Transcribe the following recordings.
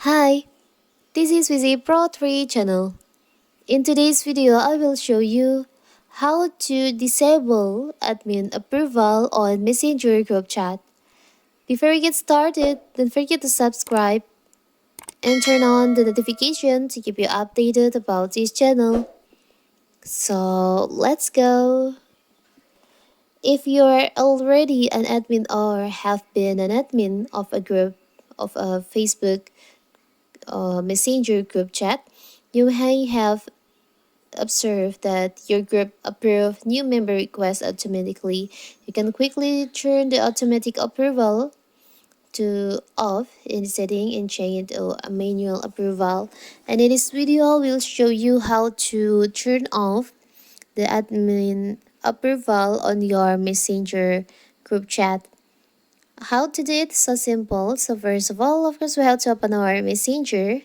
Hi, this is Vizi Pro 3 channel. In today's video, I will show you how to disable admin approval on Messenger group chat. Before we get started, don't forget to subscribe and turn on the notification to keep you updated about this channel. So let's go. If you're already an admin or have been an admin of a group of a Facebook Messenger group chat, you may have observed that your group approve new member requests automatically. You can quickly turn the automatic approval to off in setting and change it to a manual approval. And in this video, we'll show you how to turn off the admin approval on your Messenger group chat. How to do it? So simple. So first of all, of course, we have to open our Messenger.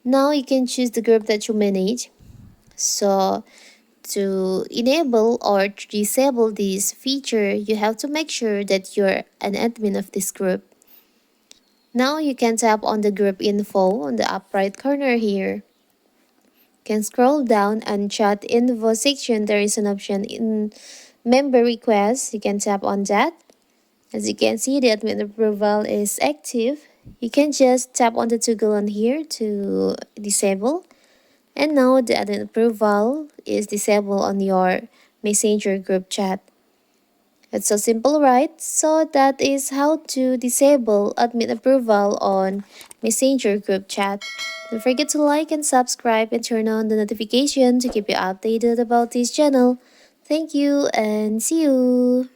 Now you can choose the group that you manage. So to enable or to disable this feature, you have to make sure that you're an admin of this group. Now you can tap on the group info on the upper right corner here. You can scroll down and chat info section. There is an option in member requests. You can tap on that. As you can see, the admin approval is active. You can just tap on the toggle on here to disable. And now the admin approval is disabled on your Messenger group chat. It's so simple, right? So that is how to disable admin approval on Messenger group chat. Don't forget to like and subscribe and turn on the notification to keep you updated about this channel. Thank you and see you!